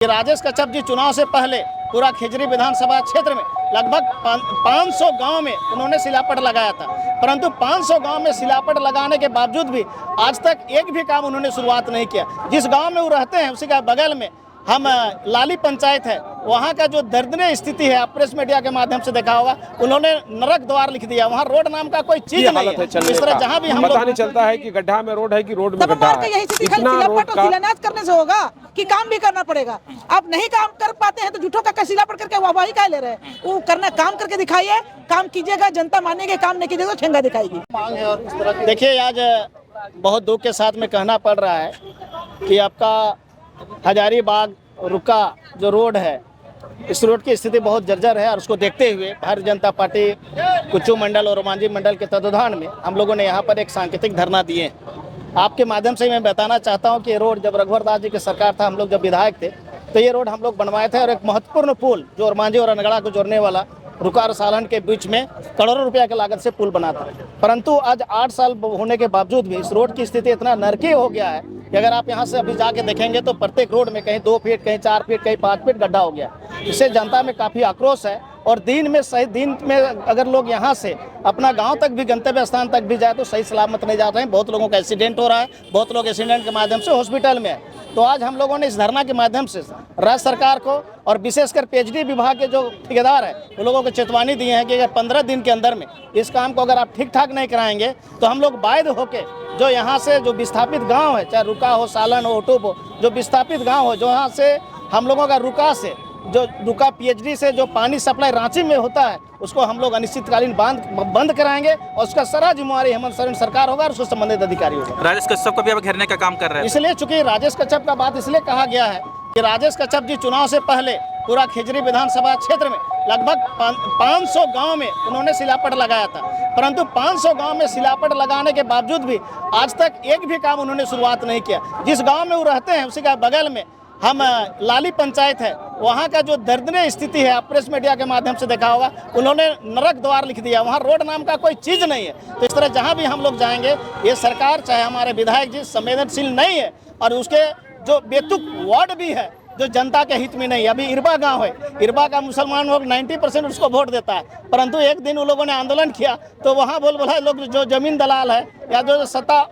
राजेश कच्छप जी चुनाव से पहले पूरा खिजरी विधानसभा क्षेत्र में लगभग 500 गांव में उन्होंने सिलापट लगाया था, परंतु 500 गांव में सिलापट लगाने के बावजूद भी आज तक एक भी काम उन्होंने शुरुआत नहीं किया। जिस गांव में वो रहते हैं उसी का बगल में हम लाली पंचायत है, वहाँ का जो दर्दनीय स्थिति है, आप प्रेस मीडिया के माध्यम से देखा होगा, उन्होंने नरक द्वार लिख दिया। वहाँ रोड नाम का कोई चीज नहीं है। इस तरह जहाँ भी हम पता नहीं चलता है कि गड्ढा में रोड है कि रोड में गड्ढा है। इतना रोड का शिलान्यास करने से होगा कि काम भी करना पड़ेगा। आप नहीं काम कर पाते हैं तो झूठों का शिलापट करके वाहवाही का ले रहे हैं। वो करना, काम करके दिखाइए, काम कीजिएगा, जनता मानेगी, काम नहीं कीजिएगा तो ठेंगा दिखाएगी। देखिए, आज बहुत दुख के साथ में कहना पड़ रहा है कि आपका हजारीबाग रुका जो रोड है, इस रोड की स्थिति बहुत जर्जर है और उसको देखते हुए भारतीय जनता पार्टी कुच्चू मंडल और रोमांजी मंडल के तत्वाधान में हम लोगों ने यहाँ पर एक सांकेतिक धरना दिए हैं। आपके माध्यम से मैं बताना चाहता हूँ कि ये रोड जब रघुवर दास जी की सरकार था, हम लोग जब विधायक थे, तो ये रोड हम लोग बनवाए थे और एक महत्वपूर्ण पुल जो रोमांजी और अनगढ़ा को जोड़ने वाला रुका और सालन के बीच में करोड़ों रुपया की लागत से पुल बना था। परंतु आज 8 साल होने के बावजूद भी इस रोड की स्थिति इतना नरकी हो गया है कि अगर आप यहाँ से अभी जाके देखेंगे तो प्रत्येक रोड में कहीं 2 फीट, कहीं 4 फीट, कहीं 5 फीट गड्ढा हो गया। इससे जनता में काफ़ी आक्रोश है और दिन में अगर लोग यहाँ से अपना गांव तक भी, गंतव्य स्थान तक भी जाए तो सही सलामत नहीं जा रहे हैं। बहुत लोगों का एक्सीडेंट हो रहा है, बहुत लोग एक्सीडेंट के माध्यम से हॉस्पिटल में है। तो आज हम लोगों ने इस धरना के माध्यम से राज्य सरकार को और विशेषकर पीएचडी विभाग के जो ठेकेदार है वो लोगों को चेतावनी दी है कि अगर 15 दिन के अंदर में इस काम को अगर आप ठीक ठाक नहीं कराएंगे तो हम लोग बाध्य होके जो यहाँ से जो विस्थापित गांव है, चाहे रुका हो, सालन हो, ओटूब हो, जो विस्थापित गांव हो, जो यहाँ से हम लोगों का रुका पीएचडी से जो पानी सप्लाई रांची में होता है, उसको हम लोग अनिश्चितकालीन बंद कराएंगे और उसका सारा जिम्मेवारी हेमंत सोरेन सरकार होगा और उसको संबंधित अधिकारी होगा। राजेश कच्छप को भी अब घेरने का काम कर रहे हैं। इसलिए चूंकि राजेश कच्छप का बात इसलिए कहा गया है कि राजेश कच्छप जी चुनाव से पहले पूरा खिजरी विधानसभा क्षेत्र में लगभग 500 गांव में उन्होंने सिलापट लगाया था, परंतु 500 गांव में सिलापट लगाने के बावजूद भी आज तक एक भी काम उन्होंने शुरुआत नहीं किया। जिस गांव में वो रहते हैं उसी का बगल में हम लाली पंचायत है, वहाँ का जो दर्दनीय स्थिति है, आप प्रेस मीडिया के माध्यम से देखा होगा, उन्होंने नरक द्वार लिख दिया। वहाँ रोड नाम का कोई चीज़ नहीं है। तो इस तरह जहाँ भी हम लोग जाएंगे, ये सरकार चाहे हमारे विधायक जी संवेदनशील नहीं है और उसके जो बेतुक वार्ड भी है जो जनता के हित में नहीं है। अभी इरबा गांव है, इरबा का मुसलमान लोग 90% उसको वोट देता है, परंतु एक दिन उन लोगों ने आंदोलन किया तो वहाँ बोला लोग जो जमीन दलाल है या जो सत्ता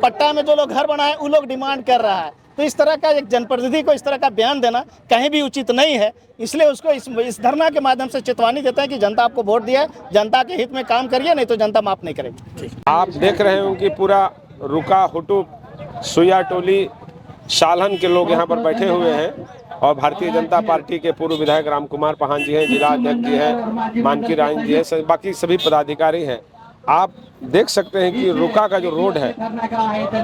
पट्टा में जो लोग घर बनाए वो लोग डिमांड कर रहा है। तो इस तरह का एक जनप्रतिनिधि को इस तरह का बयान देना कहीं भी उचित नहीं है। इसलिए उसको इस धरना के माध्यम से चेतावनी देते हैं कि जनता आपको वोट दिया है, जनता के हित में काम करिए, नहीं तो जनता माफ नहीं करेगी। आप देख रहे हो कि पूरा रुका, हुटुप, सुइया टोली, सालन के लोग यहाँ पर बैठे हुए हैं और भारतीय जनता पार्टी के पूर्व विधायक राम कुमार पाहान जी हैं, जिला अध्यक्ष जी हैं, मानकी रानी जी हैं, बाकी सभी पदाधिकारी हैं। आप देख सकते हैं कि रुका का जो रोड है,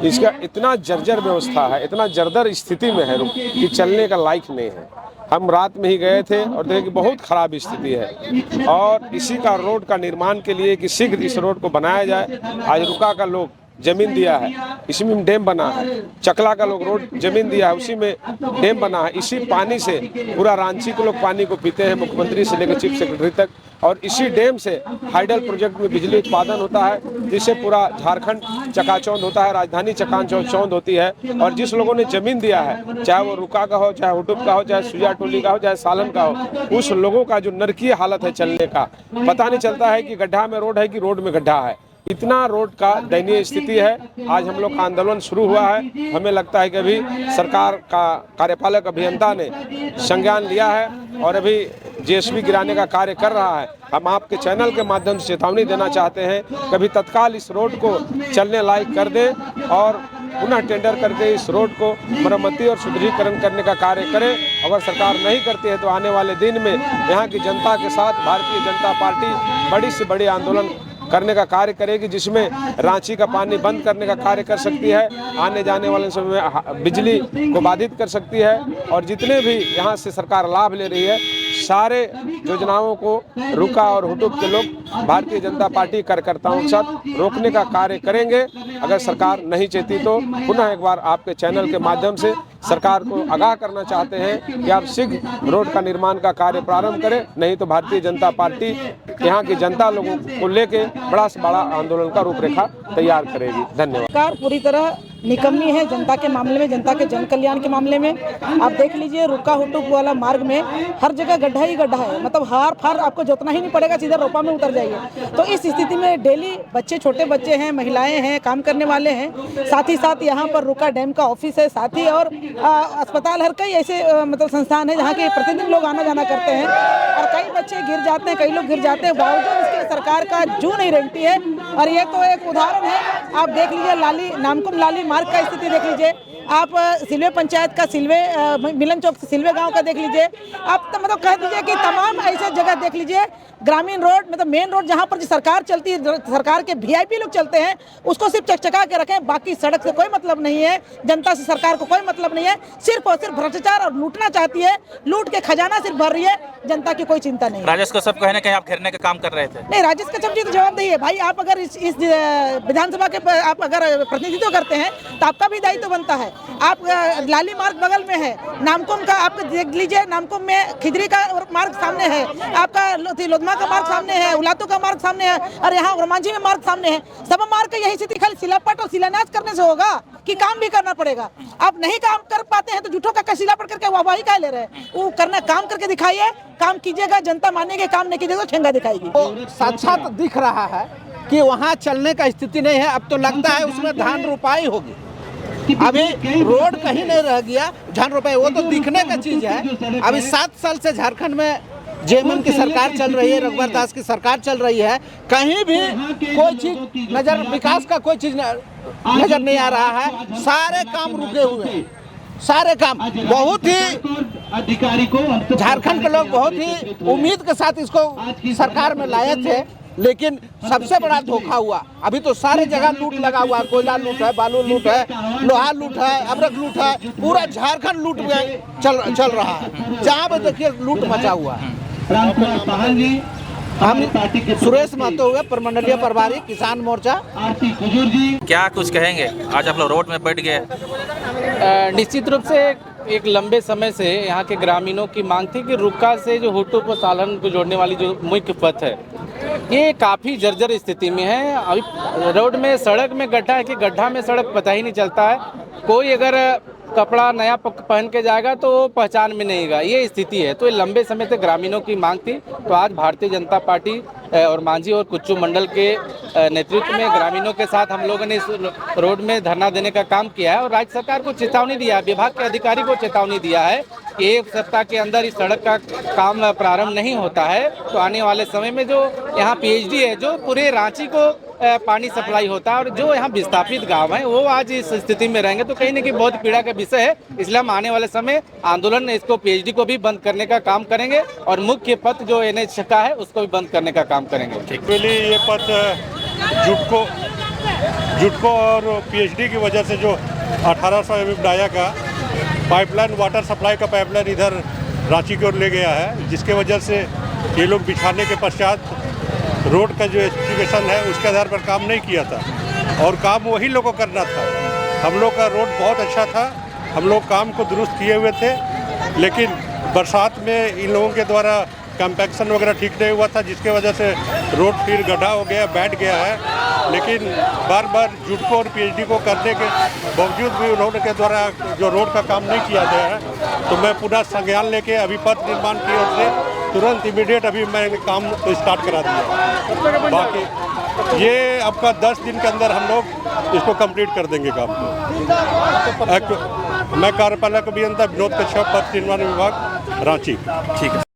इसका इतना जर्जर व्यवस्था है, इतना जर्जर स्थिति में है कि चलने का लायक नहीं है। हम रात में ही गए थे और देखे कि बहुत खराब स्थिति है और इसी का रोड का निर्माण के लिए कि शीघ्र इस रोड को बनाया जाए। आज रुका का लोग जमीन दिया है, इसी में डैम बना है, चकला का लोग रोड जमीन दिया है, उसी में डैम बना है। इसी पानी से पूरा रांची के लोग पानी को पीते हैं, मुख्यमंत्री से लेकर चीफ सेक्रेटरी तक। और इसी डैम से हाइडल प्रोजेक्ट में बिजली उत्पादन होता है, जिससे पूरा झारखंड चकाचौंध होता है, राजधानी चकाचौंध होती है। और जिस लोगों ने जमीन दिया है, चाहे वो रुका का हो, चाहे हुटुप का हो, चाहे सुइया टोली का हो, चाहे सालन का हो, उस लोगों का जो नरकीय हालत है चलने का, पता नहीं चलता है कि गड्ढा में रोड है कि रोड में गड्ढा है। इतना रोड का दयनीय स्थिति है। आज हम लोग का आंदोलन शुरू हुआ है। हमें लगता है कि अभी सरकार का कार्यपालक अभियंता ने संज्ञान लिया है और अभी जेसीबी गिराने का कार्य कर रहा है। हम आपके चैनल के माध्यम से चेतावनी देना चाहते हैं, कभी तत्काल इस रोड को चलने लायक कर दें और पुनः टेंडर करके इस रोड को मरम्मती और सुदृढ़ीकरण करने का कार्य करें। अगर सरकार नहीं करती है तो आने वाले दिन में यहाँ की जनता के साथ भारतीय जनता पार्टी बड़ी से बड़ी आंदोलन करने का कार्य करेगी, जिसमें रांची का पानी बंद करने का कार्य कर सकती है, आने जाने वाले समय में बिजली को बाधित कर सकती है और जितने भी यहाँ से सरकार लाभ ले रही है सारे योजनाओं को रुका और हुटुप के लोग भारतीय जनता पार्टी कार्यकर्ताओं के साथ रोकने का कार्य करेंगे। अगर सरकार नहीं चाहती तो पुनः एक बार आपके चैनल के माध्यम से सरकार को आगाह करना चाहते हैं कि आप शीघ्र रोड का निर्माण का कार्य प्रारंभ करें, नहीं तो भारतीय जनता पार्टी यहाँ की जनता लोगों को लेके बड़ा से बड़ा आंदोलन का रूपरेखा तैयार करेगी। धन्यवाद। सरकार पूरी तरह निकम्मी है जनता के मामले में, जनता के जन कल्याण के मामले में। आप देख लीजिए रुका हुटुक वाला मार्ग में हर जगह गड्ढा ही गड्ढा है, मतलब हार फार आपको जोतना ही नहीं पड़ेगा, सीधा रोपा में उतर जाइए। तो इस स्थिति में डेली बच्चे, छोटे बच्चे हैं, महिलाएं हैं, काम करने वाले हैं, साथ ही साथ यहाँ पर रुका डैम का ऑफिस है, साथ ही और अस्पताल, हर कई ऐसे मतलब संस्थान है जहाँ के प्रतिदिन लोग आना जाना करते हैं और कई बच्चे गिर जाते हैं, कई लोग गिर जाते हैं, बावजूद इसके सरकार का जू नहीं रेंगती है। और ये तो एक उदाहरण है, आप देख लीजिए लाली नामकुम लाली मार्ग का स्थिति देख लीजिए, आप सिलवे पंचायत का सिलवे मिलन चौक से सिलवे गांव का देख लीजिए, आप तो मतलब कह दीजिए कि तमाम ऐसे जगह देख लीजिए। ग्रामीण रोड मतलब मेन रोड जहां पर सरकार चलती है, सरकार के वीआईपी लोग चलते हैं, उसको सिर्फ चकचका के रखें, बाकी सड़क से कोई मतलब नहीं है, जनता से सरकार को कोई मतलब नहीं है, सिर्फ और सिर्फ भ्रष्टाचार और लूटना चाहती है, लूट के खजाना सिर्फ भर रही है, जनता की कोई चिंता नहीं है। राजेश कश्यप कहने के आप घेरने का काम कर रहे थे। नहीं, राजेश कश्यप जी तो जवाब दिए भाई, आप अगर इस विधानसभा के आप अगर प्रतिनिधित्व करते हैं तो आपका भी दायित्व बनता है। आप लाली मार्ग बगल में है, नामकुम का आप देख लीजिए, नामकुम में खिजरी का मार्ग सामने है, आपका लोधमा का मार्ग सामने है, उलातू का मार्ग सामने है, और यहाँ रोमांझी में मार्ग सामने है। सब मार्ग का यही स्थिति खाली शिलापट और शिलान्यास करने से होगा कि काम भी करना पड़ेगा। आप नहीं काम कर पाते हैं तो झूठों का कसीला पड़ करके वाहवाही का ले रहे हैं। वो करना, काम करके दिखाइए, काम कीजिएगा, जनता मानेगी, काम नहीं कीजिएगा तो ठेंगा दिखाएगी। तो साक्षात दिख रहा है कि वहाँ चलने का स्थिति नहीं है। अब तो लगता है उसमें धान रोपाई होगी, अभी रोड कहीं नहीं रह गया, धान रोपाई वो तो दिखने का चीज है। अभी 7 साल से झारखंड में जेएमएम की सरकार चल रही है, रघुवर दास की सरकार चल रही है, कहीं भी कोई चीज नजर, विकास का कोई चीज नजर नहीं आ रहा है। सारे काम रुके हुए हैं, सारे काम। बहुत ही झारखंड के लोग बहुत ही उम्मीद के साथ इसको सरकार में लाए थे, लेकिन सबसे बड़ा धोखा हुआ। अभी तो सारे जगह लूट लगा हुआ है, कोयला लूट है, बालू लूट है, लोहा लूट है, अबरक लूट है, पूरा झारखंड लूट में चल रहा है। जहाँ पे देखिए लूट मचा हुआ है। हम सुरेश महतो हुए, प्रमंडलीय प्रभारी किसान मोर्चा। क्या कुछ कहेंगे, आज आप लोग रोड में बैठ गए? निश्चित रूप से एक लंबे समय से यहाँ के ग्रामीणों की मांग थी कि रुका से जो हुटुक और सालन को जोड़ने वाली जो मुख्य पथ है, ये काफ़ी जर्जर स्थिति में है। अभी रोड में, सड़क में गड्ढा है कि गड्ढा में सड़क पता ही नहीं चलता है। कोई अगर कपड़ा नया पहन के जाएगा तो पहचान में नहीं आएगा, ये स्थिति है। तो ये लंबे समय से ग्रामीणों की मांग थी। तो आज भारतीय जनता पार्टी और मांझी और कुच्चू मंडल के नेतृत्व में ग्रामीणों के साथ हम लोगों ने इस रोड में धरना देने का काम किया है और राज्य सरकार को चेतावनी दिया है, विभाग के अधिकारी को चेतावनी दिया है कि 1 सप्ताह के अंदर इस सड़क का काम प्रारंभ नहीं होता है तो आने वाले समय में जो यहाँ पीएचडी है, जो पूरे रांची को पानी सप्लाई होता है और जो यहाँ विस्थापित गांव हैं वो आज इस स्थिति में रहेंगे, तो कहीं ना कहीं बहुत पीड़ा का विषय है। इसलिए हम आने वाले समय आंदोलन इसको पीएचडी को भी बंद करने का काम करेंगे और मुख्य पथ जो एनएच का है उसको भी बंद करने का काम करेंगे। ये पथ जुटको और पीएचडी की वजह से जो 1800 एमएम डाया का पाइपलाइन, वाटर सप्लाई का पाइपलाइन इधर रांची की ओर ले गया है, जिसके वजह से ये लोग बिछाने के पश्चात रोड का जो स्पेसिफिकेशन है उसके आधार पर काम नहीं किया था और काम वही लोगों को करना था। हम लोग का रोड बहुत अच्छा था, हम लोग काम को दुरुस्त किए हुए थे, लेकिन बरसात में इन लोगों के द्वारा कंपैक्शन वगैरह ठीक नहीं हुआ था, जिसके वजह से रोड फिर गड्ढा हो गया, बैठ गया है। लेकिन बार बार जुटको और पीएचडी को करने के बावजूद भी उन्होंने के द्वारा जो रोड का काम नहीं किया गया है, तो मैं पुनः संज्ञान लेके अभी पथ निर्माण की ओर से तुरंत इमीडिएट अभी मैंने काम तो स्टार्ट करा दिया। बाकी ये आपका 10 दिन के अंदर हम लोग इसको कंप्लीट कर देंगे काम को। मैं कार्यपालक अभियंता विनोद कश्यप, पथ निर्माण विभाग, रांची। ठीक है।